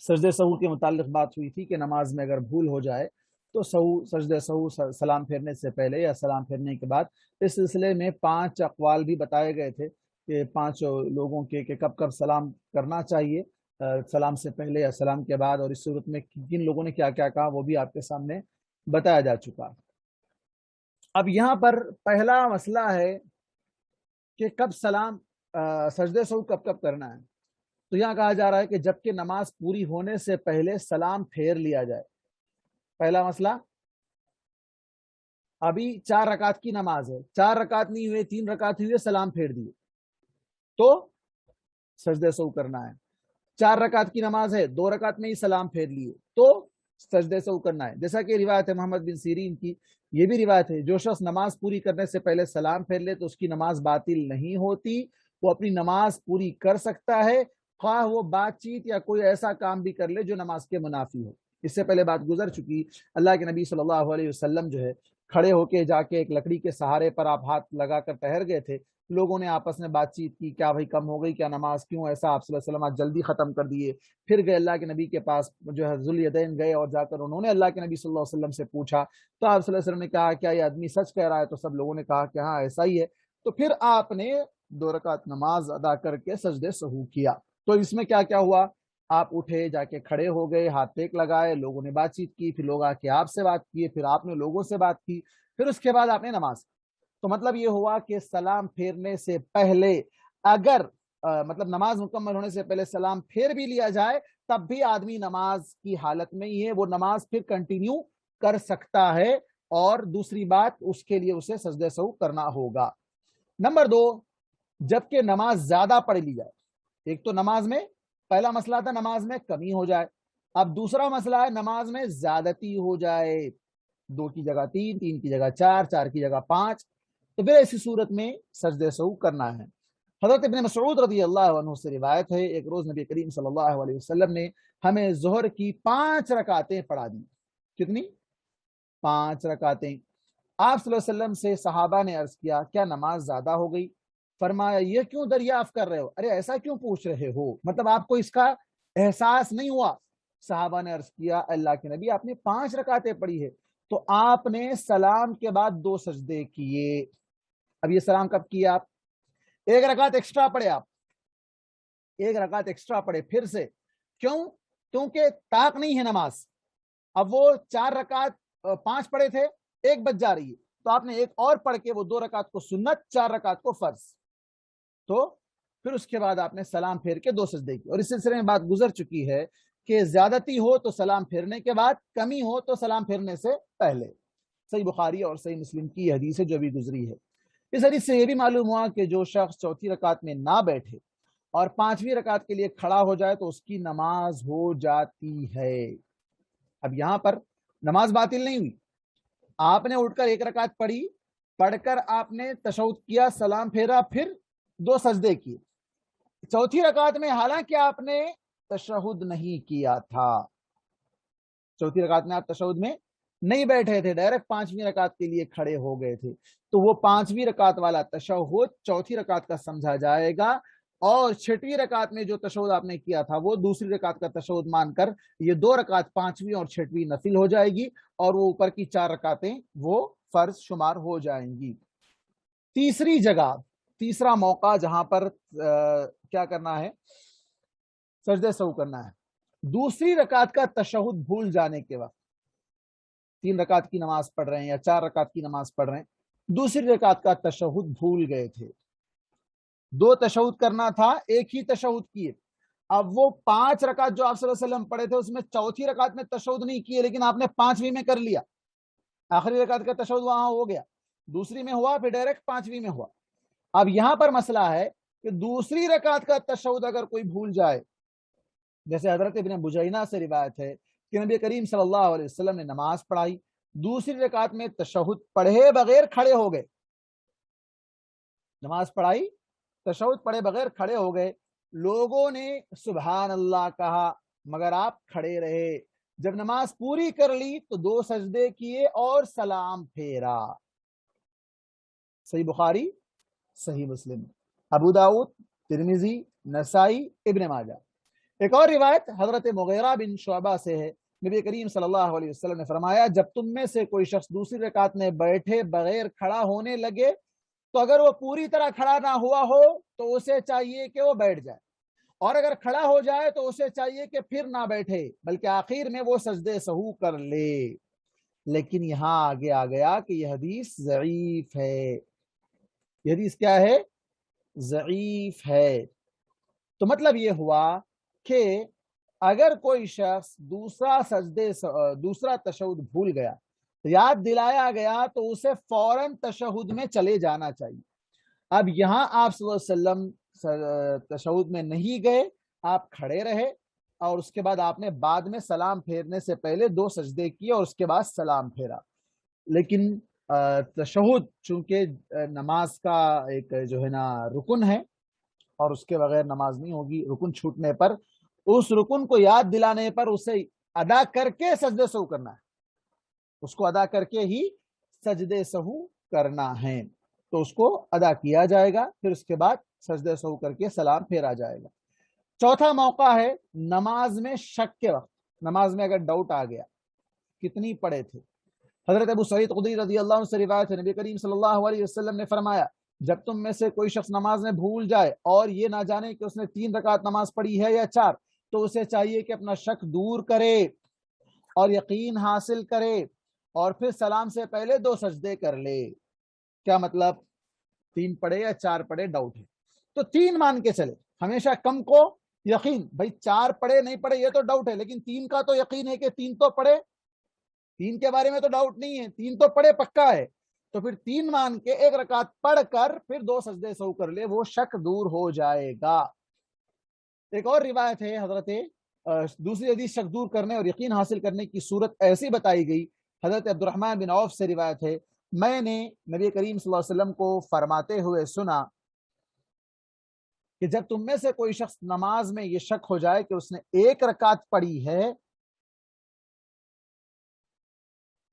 سجدے سہو کے متعلق بات ہوئی تھی کہ نماز میں اگر بھول ہو جائے تو سجدے سہو سلام پھیرنے سے پہلے یا سلام پھیرنے کے بعد. اس سلسلے میں 5 اقوال بھی بتائے گئے تھے کہ 5 لوگوں کے کہ کب کب سلام کرنا چاہیے، سلام سے پہلے یا سلام کے بعد، اور اس صورت میں کن لوگوں نے کیا کیا کہا وہ بھی آپ کے سامنے بتایا جا چکا. اب یہاں پر پہلا مسئلہ ہے کہ کب سلام سجدے سہو کب کب کرنا ہے. تو یہاں کہا جا رہا ہے کہ جبکہ نماز پوری ہونے سے پہلے سلام پھیر لیا جائے. پہلا مسئلہ، ابھی 4 رکعت کی نماز ہے، 4 رکعت نہیں ہوئے، 3 رکعت ہوئے، سلام پھیر دیے تو سجدے سہو کرنا ہے. 4 رکعت کی نماز ہے، 2 رکعت میں ہی سلام پھیر لیے تو سجدے سہو کرنا ہے. جیسا کہ روایت ہے محمد بن سیرین کی، یہ بھی روایت ہے، جو شخص نماز پوری کرنے سے پہلے سلام پھیر لے تو اس کی نماز باطل نہیں ہوتی، وہ اپنی نماز پوری کر سکتا ہے، خواہ وہ بات چیت یا کوئی ایسا کام بھی کر لے جو نماز کے منافی ہو. اس سے پہلے بات گزر چکی، اللہ کے نبی صلی اللہ علیہ وسلم جو ہے کھڑے ہو کے جا کے ایک لکڑی کے سہارے پر آپ ہاتھ لگا کر ٹہر گئے تھے. لوگوں نے آپس میں بات چیت کی، کیا بھائی کم ہو گئی کیا نماز، کیوں ایسا، آپ صلی اللہ علیہ وسلم جلدی ختم کر دیے. پھر گئے اللہ کے نبی کے پاس جو ہے ذوالیدین گئے اور جا کر انہوں نے اللہ کے نبی صلی اللہ علیہ وسلم سے پوچھا تو آپ صلی اللہ علیہ وسلم نے کہا کیا یہ آدمی سچ کہہ رہا ہے، تو سب لوگوں نے کہا کہ ہاں ایسا ہی ہے. تو پھر آپ نے 2 رکعت نماز ادا کر کے سجدے سہو کیا. تو اس میں کیا کیا ہوا، آپ اٹھے، جا کے کھڑے ہو گئے، ہاتھ ٹیک لگائے، لوگوں نے بات چیت کی، پھر لوگ آ کے آپ سے بات کیے، پھر آپ نے لوگوں سے بات کی، پھر اس کے بعد آپ نے نماز. تو مطلب یہ ہوا کہ سلام پھیرنے سے پہلے اگر مطلب نماز مکمل ہونے سے پہلے سلام پھیر بھی لیا جائے تب بھی آدمی نماز کی حالت میں ہی ہے، وہ نماز پھر کنٹینیو کر سکتا ہے، اور دوسری بات اس کے لیے اسے سجدہ سہو کرنا ہوگا. نمبر 2، جبکہ نماز زیادہ پڑھ لی جائے. ایک تو نماز میں پہلا مسئلہ تھا نماز میں کمی ہو جائے، اب دوسرا مسئلہ ہے نماز میں زیادتی ہو جائے، 2 کی جگہ 3، 3 کی جگہ 4، 4 کی جگہ 5، تو پھر ایسی صورت میں سجدہ سہو کرنا ہے. حضرت ابن مسعود رضی اللہ عنہ سے روایت ہے، ایک روز نبی کریم صلی اللہ علیہ وسلم نے ہمیں ظہر کی 5 رکعتیں پڑھا دی. کتنی؟ 5 رکعتیں. آپ صلی اللہ علیہ وسلم سے صحابہ نے عرض کیا کیا نماز زیادہ ہو گئی؟ فرمایا یہ کیوں دریافت کر رہے ہو، ارے ایسا کیوں پوچھ رہے ہو، مطلب آپ کو اس کا احساس نہیں ہوا؟ صحابہ نے عرض کیا اللہ کے نبی آپ نے 5 رکعتیں پڑھی ہے. تو آپ نے سلام کے بعد 2 سجدے کیے. اب یہ سلام کب کیا؟ آپ 1 رکعت ایکسٹرا پڑھے، آپ 1 رکعت ایکسٹرا پڑھے پھر سے. کیوں؟ کیونکہ طاق نہیں ہے نماز. اب وہ 4 رکعت 5 پڑھے تھے، 1 بچ جا رہی ہے، تو آپ نے 1 اور پڑھ کے وہ 2 رکعت کو سنت، 4 رکعت کو فرض. تو پھر اس کے بعد آپ نے سلام پھیر کے 2 سجدے کی. اور اس سلسلے میں بات گزر چکی ہے کہ زیادتی ہو تو سلام پھیرنے کے بعد، کمی ہو تو سلام پھیرنے سے پہلے. صحیح بخاری اور صحیح مسلم کی حدیث ہے جو بھی گزری ہے. اس حدیث سے یہ بھی معلوم ہوا کہ جو شخص چوتھی رکعت میں نہ بیٹھے اور 5ویں رکعت کے لیے کھڑا ہو جائے تو اس کی نماز ہو جاتی ہے. اب یہاں پر نماز باطل نہیں ہوئی، آپ نے اٹھ کر 1 رکعت پڑھی، پڑھ کر آپ نے تشہد کیا، سلام پھیرا، پھر 2 سجدے کیے. چوتھی رکعت میں حالانکہ آپ نے تشہد نہیں کیا تھا، چوتھی رکعت میں آپ تشہد میں نہیں بیٹھے تھے، ڈائریکٹ 5ویں رکعت کے لیے کھڑے ہو گئے تھے، تو وہ 5ویں رکعت والا تشہد چوتھی رکعت کا سمجھا جائے گا، اور 6ویں رکعت میں جو تشہد آپ نے کیا تھا وہ دوسری رکعت کا تشہد مان کر یہ 2 رکعت 5ویں اور 6ویں نفل ہو جائے گی، اور وہ اوپر کی 4 رکعتیں وہ فرض شمار ہو جائیں گی. تیسری جگہ، تیسرا موقع جہاں پر کیا کرنا ہے، سجدہ سہو کرنا ہے، دوسری رکعت کا تشہد بھول جانے کے وقت. 3 رکعت کی نماز پڑھ رہے ہیں یا 4 رکعت کی نماز پڑھ رہے ہیں، دوسری رکعت کا تشہد بھول گئے تھے، 2 تشہد کرنا تھا، 1 ہی تشہد کیے. اب وہ 5 رکعت جو آپ صلی اللہ علیہ وسلم پڑھے تھے اس میں چوتھی رکعت میں تشہد نہیں کیے، لیکن آپ نے 5ویں میں کر لیا، آخری رکعت کا تشہد وہاں ہو گیا، دوسری میں ہوا، پھر ڈائریکٹ 5ویں میں ہوا. اب یہاں پر مسئلہ ہے کہ دوسری رکعت کا تشہد اگر کوئی بھول جائے، جیسے حضرت ابن بجینہ سے روایت ہے کہ نبی کریم صلی اللہ علیہ وسلم نے نماز پڑھائی، دوسری رکعت میں تشہد پڑھے بغیر کھڑے ہو گئے، نماز پڑھائی، تشہد پڑھے بغیر کھڑے ہو گئے، لوگوں نے سبحان اللہ کہا مگر آپ کھڑے رہے. جب نماز پوری کر لی تو 2 سجدے کیے اور سلام پھیرا. صحیح بخاری، صحیح مسلم، ابو داؤد، ترمذی، نسائی، ابن ماجہ. ایک اور روایت حضرت مغیرہ بن شعبہ سے ہے، نبی کریم صلی اللہ علیہ وسلم نے فرمایا جب تم میں سے کوئی شخص دوسری رکعت میں بیٹھے بغیر کھڑا ہونے لگے تو اگر وہ پوری طرح کھڑا نہ ہوا ہو تو اسے چاہیے کہ وہ بیٹھ جائے، اور اگر کھڑا ہو جائے تو اسے چاہیے کہ پھر نہ بیٹھے بلکہ آخر میں وہ سجدے سہو کر لے۔ لیکن یہاں آگے آ گیا کہ یہ حدیث ضعیف ہے۔ یہ حدیث کیا ہے؟ ضعیف ہے۔ تو مطلب یہ ہوا کہ اگر کوئی شخص دوسرا تشہد بھول گیا، یاد دلایا گیا تو اسے فوراً تشہد میں چلے جانا چاہیے۔ اب یہاں آپ صلی اللہ علیہ وسلم تشہد میں نہیں گئے، آپ کھڑے رہے اور اس کے بعد آپ نے بعد میں سلام پھیرنے سے پہلے 2 سجدے کیے اور اس کے بعد سلام پھیرا۔ لیکن تشہد چونکہ نماز کا ایک جو ہے نا رکن ہے اور اس کے بغیر نماز نہیں ہوگی، رکن چھوٹنے پر اس رکن کو یاد دلانے پر اسے ادا کر کے سجدے سہو کرنا ہے، اس کو ادا کر کے ہی سجدے سہو کرنا ہے، تو اس کو ادا کیا جائے گا، پھر اس کے بعد سجدے سہو کر کے سلام پھیرا جائے گا۔ چوتھا موقع ہے نماز میں شک کے وقت، نماز میں اگر ڈاؤٹ آ گیا کتنی پڑے تھے۔ حضرت ابو سعید خدری رضی اللہ عنہ سے روایت ہے، نبی کریم صلی اللہ علیہ وسلم نے فرمایا جب تم میں سے کوئی شخص نماز میں بھول جائے اور یہ نہ جانے کہ اس نے 3 رکعت نماز پڑھی ہے یا 4 تو اسے چاہیے کہ اپنا شک دور کرے اور یقین حاصل کرے اور پھر سلام سے پہلے 2 سجدے کر لے۔ کیا مطلب؟ 3 پڑھے یا 4 پڑھے ڈاؤٹ ہے تو 3 مان کے چلے، ہمیشہ کم کو یقین، بھائی 4 پڑھے نہیں پڑھے یہ تو ڈاؤٹ ہے، لیکن 3 کا تو یقین ہے کہ 3 تو پڑھے، 3 کے بارے میں تو ڈاؤٹ نہیں ہے، 3 تو پڑھے پکا ہے، تو پھر 3 مان کے 1 رکعت پڑھ کر پھر 2 سجدے سہو کر لے، وہ شک دور ہو جائے گا۔ ایک اور روایت ہے حضرت دوسری حدیث شک دور کرنے اور یقین حاصل کرنے کی صورت ایسی بتائی گئی، حضرت عبد الرحمن بن عوف سے روایت ہے، میں نے نبی کریم صلی اللہ علیہ وسلم کو فرماتے ہوئے سنا کہ جب تم میں سے کوئی شخص نماز میں یہ شک ہو جائے کہ اس نے 1 رکعت پڑھی ہے،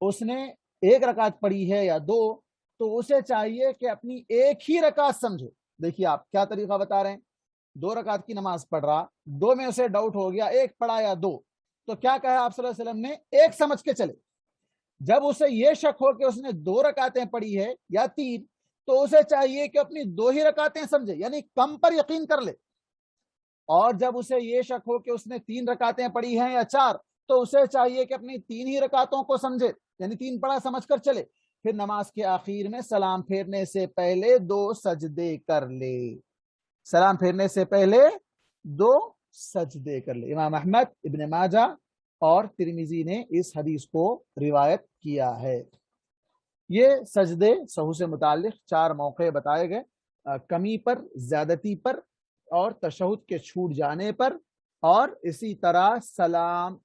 اس نے 1 رکعت پڑھی ہے یا 2، تو اسے چاہیے کہ اپنی 1 ہی رکعت سمجھے۔ دیکھیے آپ کیا طریقہ بتا رہے ہیں، 2 رکعت کی نماز پڑھ رہا، 2 میں اسے ڈاؤٹ ہو گیا، 1 پڑھا یا 2، تو کیا کہا آپ صلی اللہ علیہ وسلم نے؟ 1 سمجھ کے چلے۔ جب اسے یہ شک ہو کہ اس نے 2 رکعتیں پڑھی ہے یا 3، تو اسے چاہیے کہ اپنی 2 ہی رکعتیں سمجھے، یعنی کم پر یقین کر لے۔ اور جب اسے یہ شک ہو کہ اس نے 3 رکعتیں پڑھی ہیں یا 4، تو اسے چاہیے کہ اپنی 3 ہی رکعتوں کو سمجھے، یعنی 3 پڑھا سمجھ کر چلے، پھر نماز کے آخر میں سلام پھیرنے سے پہلے 2 سجدے کر لے، سلام پھیرنے سے پہلے 2 سجدے کر لے۔ امام احمد، ابن ماجہ اور ترمذی نے اس حدیث کو روایت کیا ہے۔ یہ سجدے سہو سے متعلق 4 موقع بتائے گئے، کمی پر، زیادتی پر، اور تشہد کے چھوٹ جانے پر، اور اسی طرح سلام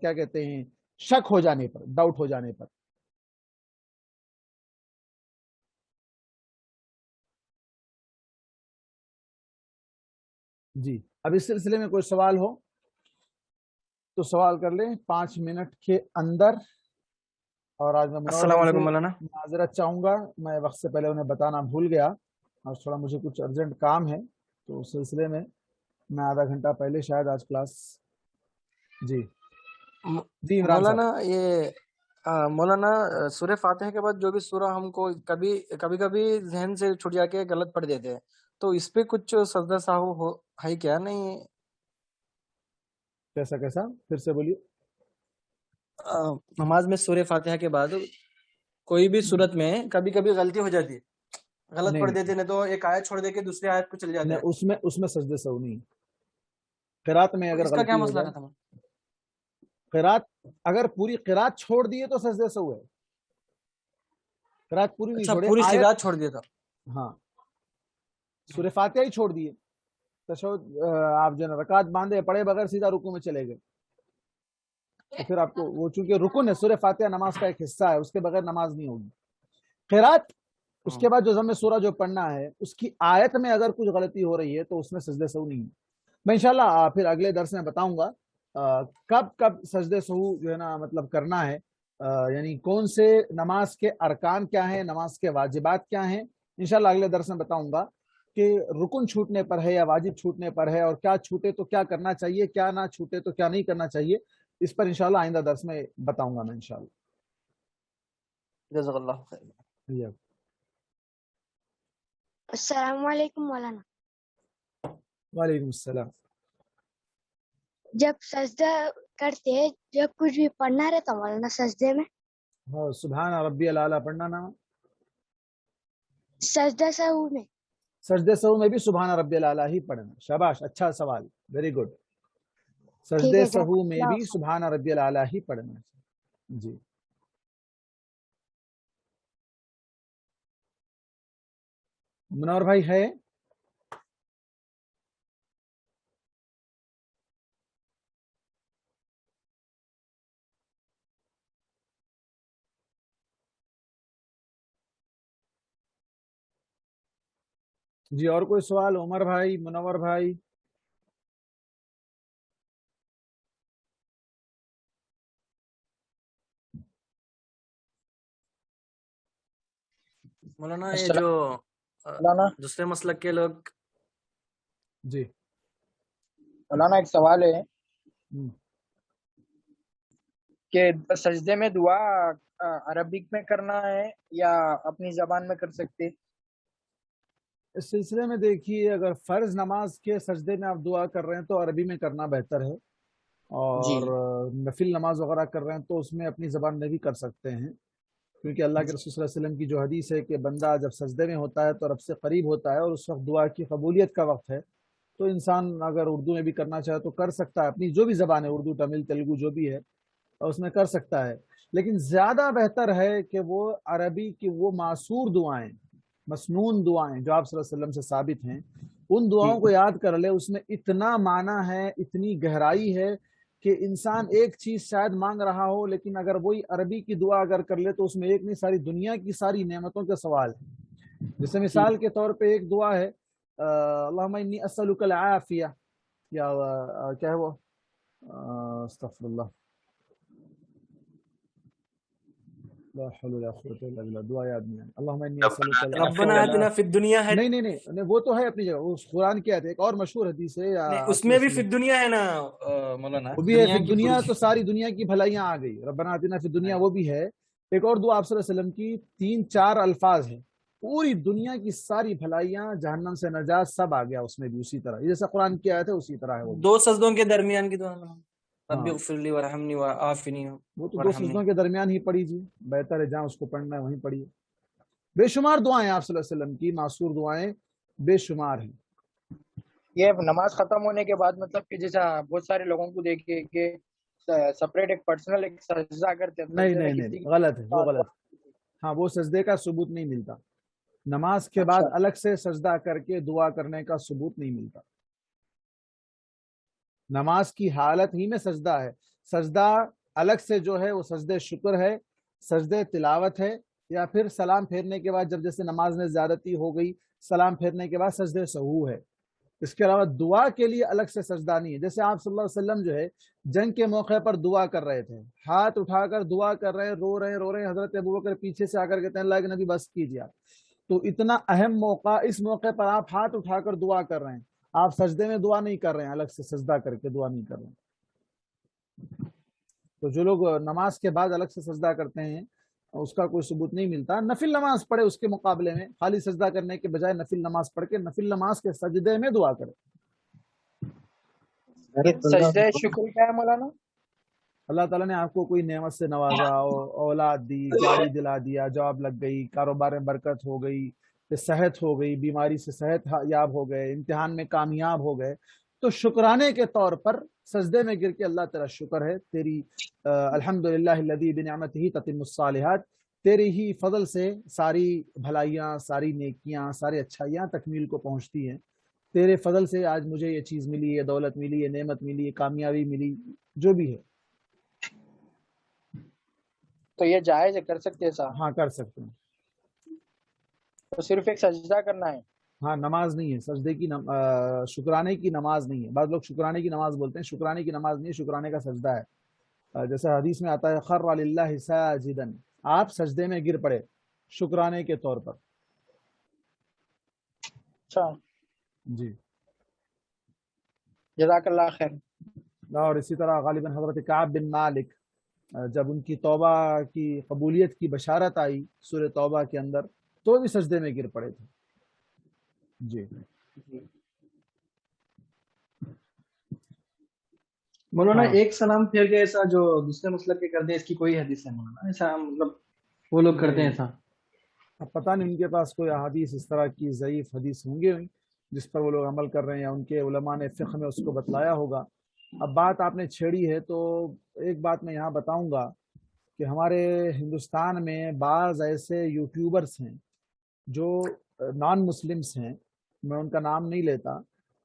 کیا کہتے ہیں شک ہو جانے پر، ڈاؤٹ ہو جانے پر۔ جی اب اس سلسلے میں کوئی سوال ہو تو سوال کر لیں 5 منٹ کے اندر۔ اور آج میں السلام علیکم مولانا، معذرت چاہوں گا، میں وقت سے پہلے انہیں بتانا بھول گیا اور تھوڑا مجھے کچھ ارجنٹ کام ہے، تو اس سلسلے میں میں آدھا گھنٹہ پہلے شاید آج کلاس۔ جی جی عمران صاحب۔ مولانا یہ مولانا سورہ فاتحہ کے بعد جو بھی سورہ ہم کو کبھی ذہن سے چھٹ جا کے غلط پڑھ دیتے ہیں، تو اس پہ کچھ سجدہ سہو ہے کیا؟ نہیں کیسا پھر سے بولیے۔ نماز میں سورہ فاتحہ کے بعد کوئی بھی صورت میں کبھی غلطی ہو جاتی ہے، غلط پڑھ دیتے، نہیں تو ایک آیت چھوڑ دے کے دوسری آیت کو چل جاتے ہیں، اس میں سجدے سہو نہیں۔ قرات میں اگر اس کا کیا غلطی ہو مسئلہ جائے، رہتا ہے؟ قرات اگر پوری قرات چھوڑ دیے تو سجدے سہو ہے، قرات پوری نہیں چھوڑے، پوری آیت قرات چھوڑ دیا تھا، ہاں سورہ فاتحہ ہی چھوڑ دیے، تشہد آپ جو رکعت باندھے پڑے بغیر سیدھا رکوع میں چلے گئے، تو پھر آپ کو وہ چونکہ رکن ہے، سورہ فاتحہ نماز کا ایک حصہ ہے، اس کے بغیر نماز نہیں ہوگی۔ قرات اس کے بعد جو ضم سورہ جو پڑھنا ہے، اس کی آیت میں اگر کچھ غلطی ہو رہی ہے تو اس میں سجدے سہو نہیں ہے۔ میں انشاءاللہ پھر اگلے درس میں بتاؤں گا کب سجدے سہو جو ہے نا مطلب کرنا ہے، یعنی کون سے نماز کے ارکان کیا ہیں، نماز کے واجبات کیا ہیں، انشاءاللہ اگلے درس میں بتاؤں گا۔ کہ رکن چھوٹنے پر ہے یا واجب چھوٹنے پر ہے، اور کیا چھوٹے تو کیا کرنا چاہیے، کیا نہ چھوٹے تو کیا نہیں کرنا چاہیے، اس پر انشاءاللہ آئندہ درس میں بتاؤں گا میں انشاءاللہ. جزاک اللہ خیر. السلام علیکم مولانا. وعلیکم السلام. جب سجدہ کرتے جب کچھ بھی پڑھنا رہتا مولانا سجدے میں، ہاں سبحان ربی العلیٰ پڑھنا نا. سجدہ سہو میں سجدے سہو میں بھی سبحان ربی العلیٰ ہی پڑھنا. شاباش، اچھا سوال، ویری گڈ. سجدے سہو میں بھی سبحان ربی العلیٰ ہی پڑھنا. جی منور بھائی ہے؟ جی اور کوئی سوال؟ عمر بھائی، منور بھائی. مولانا یہ جو دوسرے مسلک کے لوگ. جی مولانا ایک سوال ہے کہ سجدے میں دعا عربک میں کرنا ہے یا اپنی زبان میں کر سکتے؟ اس سلسلے میں دیکھیے، اگر فرض نماز کے سجدے میں آپ دعا کر رہے ہیں تو عربی میں کرنا بہتر ہے، اور نفل نماز وغیرہ کر رہے ہیں تو اس میں اپنی زبان میں بھی کر سکتے ہیں، کیونکہ اللہ کے رسول صلی اللہ علیہ وسلم کی جو حدیث ہے کہ بندہ جب سجدے میں ہوتا ہے تو رب سے قریب ہوتا ہے، اور اس وقت دعا کی قبولیت کا وقت ہے. تو انسان اگر اردو میں بھی کرنا چاہے تو کر سکتا ہے، اپنی جو بھی زبان ہے، اردو، تمل، تیلگو جو بھی ہے اس میں کر سکتا ہے. لیکن زیادہ بہتر ہے کہ وہ عربی کی وہ معصور دعائیں، مسنون دعائیں جو آپ صلی اللہ علیہ وسلم سے ثابت ہیں، ان دعاؤں کو یاد کر لے. اس میں اتنا معنی ہے، اتنی گہرائی ہے کہ انسان ایک چیز شاید مانگ رہا ہو، لیکن اگر وہی عربی کی دعا اگر کر لے تو اس میں ایک نہیں، ساری دنیا کی ساری نعمتوں کے سوال ہے. جیسے مثال کے طور پہ ایک دعا ہے اللہم انی اسألک العافیہ، یا کیا ہے وہ، استغفر اللہ، لا حول ولا قوت الا باللہ، دعا یاد نہیں ہے. اللہم انی اسألک ربنا آتنا فی الدنیا ہے. نہیں وہ تو ہے اپنی جگہ، اس قرآن کی آیت ہے. ایک اور مشہور حدیث ہے اس میں بھی فی الدنیا ہے نا مولانا، وہ بھی ہے فی الدنیا، تو ساری دنیا کی بھلائیاں آ گئی. ربنا آتنا فی الدنیا وہ بھی ہے. ایک اور دعا آپ صلی اللہ علیہ وسلم کی 3-4 الفاظ ہیں، پوری دنیا کی ساری بھلائیاں، جہنم سے نجات، سب آ گیا اس میں بھی اسی طرح، جیسا قرآن کی آیت ہے اسی طرح ہے. وہ 2 سجدوں کے درمیان کی دعا، رب اغفر لی وارحمنی وعافنی. وہ تو 2 سجدوں کے درمیان ہی پڑھی جی، بہتر ہے جہاں اس کو پڑھنا ہے وہیں پڑھیے. بے شمار دعائیں آپ صلی اللہ علیہ وسلم کی معصور دعائیں بے شمار ہیں. یہ نماز ختم ہونے کے بعد مطلب کہ جیسا بہت سارے لوگوں کو دیکھے کہ سپریٹ ایک پرسنل ایک سجدہ کرتے ہیں. نہیں غلط ہے، وہ غلط. ہاں وہ سجدے کا ثبوت نہیں ملتا. نماز کے بعد الگ سے سجدہ کر کے دعا کرنے کا ثبوت نہیں ملتا. نماز کی حالت ہی میں سجدہ ہے. سجدہ الگ سے جو ہے وہ سجدے شکر ہے، سجدے تلاوت ہے، یا پھر سلام پھیرنے کے بعد جب جیسے نماز میں زیادتی ہو گئی، سلام پھیرنے کے بعد سجدے سہو ہے. اس کے علاوہ دعا کے لیے الگ سے سجدہ نہیں ہے. جیسے آپ صلی اللہ علیہ وسلم جو ہے جنگ کے موقع پر دعا کر رہے تھے، ہاتھ اٹھا کر دعا کر رہے ہیں، رو رہے ہیں. حضرت ابوبکر پیچھے سے آ کر کہتے ہیں اللہ کے نبی بس کیجیے آپ. تو اتنا اہم موقع، اس موقع پر آپ ہاتھ اٹھا کر دعا کر رہے ہیں، آپ سجدے میں دعا نہیں کر رہے ہیں، الگ سے سجدہ کر کے دعا نہیں کر رہے ہیں. تو جو لوگ نماز کے بعد الگ سے سجدہ کرتے ہیں اس کا کوئی ثبوت نہیں ملتا. نفل نماز پڑھے اس کے مقابلے میں، خالی سجدہ کرنے کے بجائے نفل نماز پڑھ کے نفل نماز کے سجدے میں دعا کرے. سجدہ شکر کیا ہے مولانا؟ اللہ تعالیٰ نے آپ کو کوئی نعمت سے نوازا، اولاد دی، گاڑی دلا دیا، جاب لگ گئی، کاروبار میں برکت ہو گئی، صحت ہو گئی، بیماری سے صحت یاب ہو گئے، امتحان میں کامیاب ہو گئے، تو شکرانے کے طور پر سجدے میں گر کے اللہ تیرا شکر ہے، تیری الحمدللہ الذی بنعمتہ تتم الصالحات، تیری ہی فضل سے ساری بھلائیاں، ساری نیکیاں، ساری اچھائیاں تکمیل کو پہنچتی ہیں. تیرے فضل سے آج مجھے یہ چیز ملی، یہ دولت ملی، یہ نعمت ملی، یہ کامیابی ملی، جو بھی ہے. تو یہ جائز ہے، کر سکتے ہیں صاحب؟ ہاں کر سکتے ہیں. تو صرف ایک سجدہ کرنا ہے؟ ہاں نماز نہیں ہے، سجدے کی شکرانے کی نماز نہیں ہے. بعض لوگ شکرانے کی نماز بولتے ہیں، شکرانے کی نماز نہیں ہے، شکرانے کا سجدہ ہے. جیسے حدیث میں آتا ہے خر للہ ساجدا، آپ سجدے میں گر پڑے شکرانے کے طور پر. اچھا جی جزاکاللہ خیر. اور اسی طرح غالباً حضرت کعب بن مالک جب ان کی توبہ کی قبولیت کی بشارت آئی سورہ توبہ کے اندر تو بھی سجدے میں گر پڑے تھے. جی مولانا ہاں ایک سلام پھیر کے ایسا جو دوسرے مسلک کے کرتے ہیں، اس کی کوئی حدیث ہے مولانا؟ ایسا مطلب وہ لوگ کرتے ہیں ایسا؟ اب پتہ نہیں ان کے پاس کوئی احادیث اس طرح کی ضعیف حدیث ہوں گے جس پر وہ لوگ عمل کر رہے ہیں، یا ان کے علماء نے فقہ میں اس کو بتلایا ہوگا. اب بات آپ نے چھیڑی ہے تو ایک بات میں یہاں بتاؤں گا کہ ہمارے ہندوستان میں بعض ایسے یوٹیوبرز ہیں جو نان مسلمس ہیں، میں ان کا نام نہیں لیتا،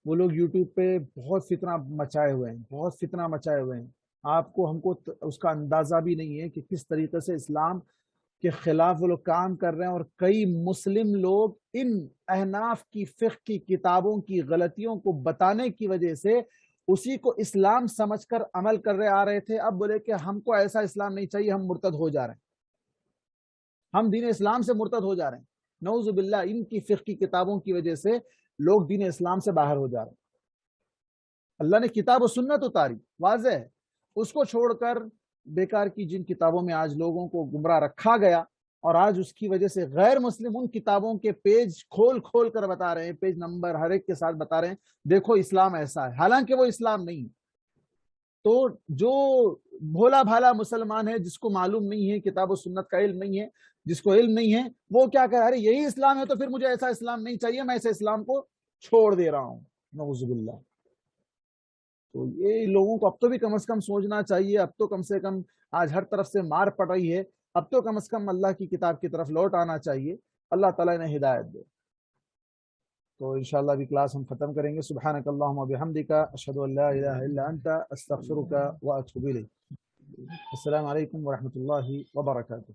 وہ لوگ یوٹیوب پہ بہت فتنہ مچائے ہوئے ہیں، بہت فتنہ مچائے ہوئے ہیں. آپ کو ہم کو اس کا اندازہ بھی نہیں ہے کہ کس طریقے سے اسلام کے خلاف وہ لوگ کام کر رہے ہیں. اور کئی مسلم لوگ ان احناف کی فقہ کی کتابوں کی غلطیوں کو بتانے کی وجہ سے اسی کو اسلام سمجھ کر عمل کر رہے آ رہے تھے. اب بولے کہ ہم کو ایسا اسلام نہیں چاہیے، ہم مرتد ہو جا رہے ہیں، ہم دین اسلام سے مرتد ہو جا رہے ہیں. نعوذ باللہ، ان کی فقہ کی کتابوں کی وجہ سے لوگ دین اسلام سے باہر ہو جا رہے ہیں. اللہ نے کتاب و سنت اتاری، واضح ہے، اس کو چھوڑ کر بیکار کی جن کتابوں میں آج لوگوں کو گمراہ رکھا گیا، اور آج اس کی وجہ سے غیر مسلم ان کتابوں کے پیج کھول کھول کر بتا رہے ہیں، پیج نمبر ہر ایک کے ساتھ بتا رہے ہیں دیکھو اسلام ایسا ہے، حالانکہ وہ اسلام نہیں. تو جو بھولا بھالا مسلمان ہے جس کو معلوم نہیں ہے، کتاب و سنت کا علم نہیں ہے، جس کو علم نہیں ہے، وہ کیا کہہ رہا ہے یہی اسلام ہے تو پھر مجھے ایسا اسلام نہیں چاہیے، میں ایسے اسلام کو چھوڑ دے رہا ہوں. نعوذ باللہ. تو یہ لوگوں کو اب تو بھی کم از کم سوچنا چاہیے. اب تو کم سے کم آج ہر طرف سے مار پڑ رہی ہے، اب تو کم از کم اللہ کی کتاب کی طرف لوٹ آنا چاہیے. اللہ تعالیٰ نے ہدایت دے. تو انشاءاللہ ابھی کلاس ہم ختم کریں گے. سبحانک اللہم و بحمدک، اشہد ان لا الہ الا انت، استغفرک و اتوب الیک. السلام علیکم ورحمۃ اللہ وبرکاتہ.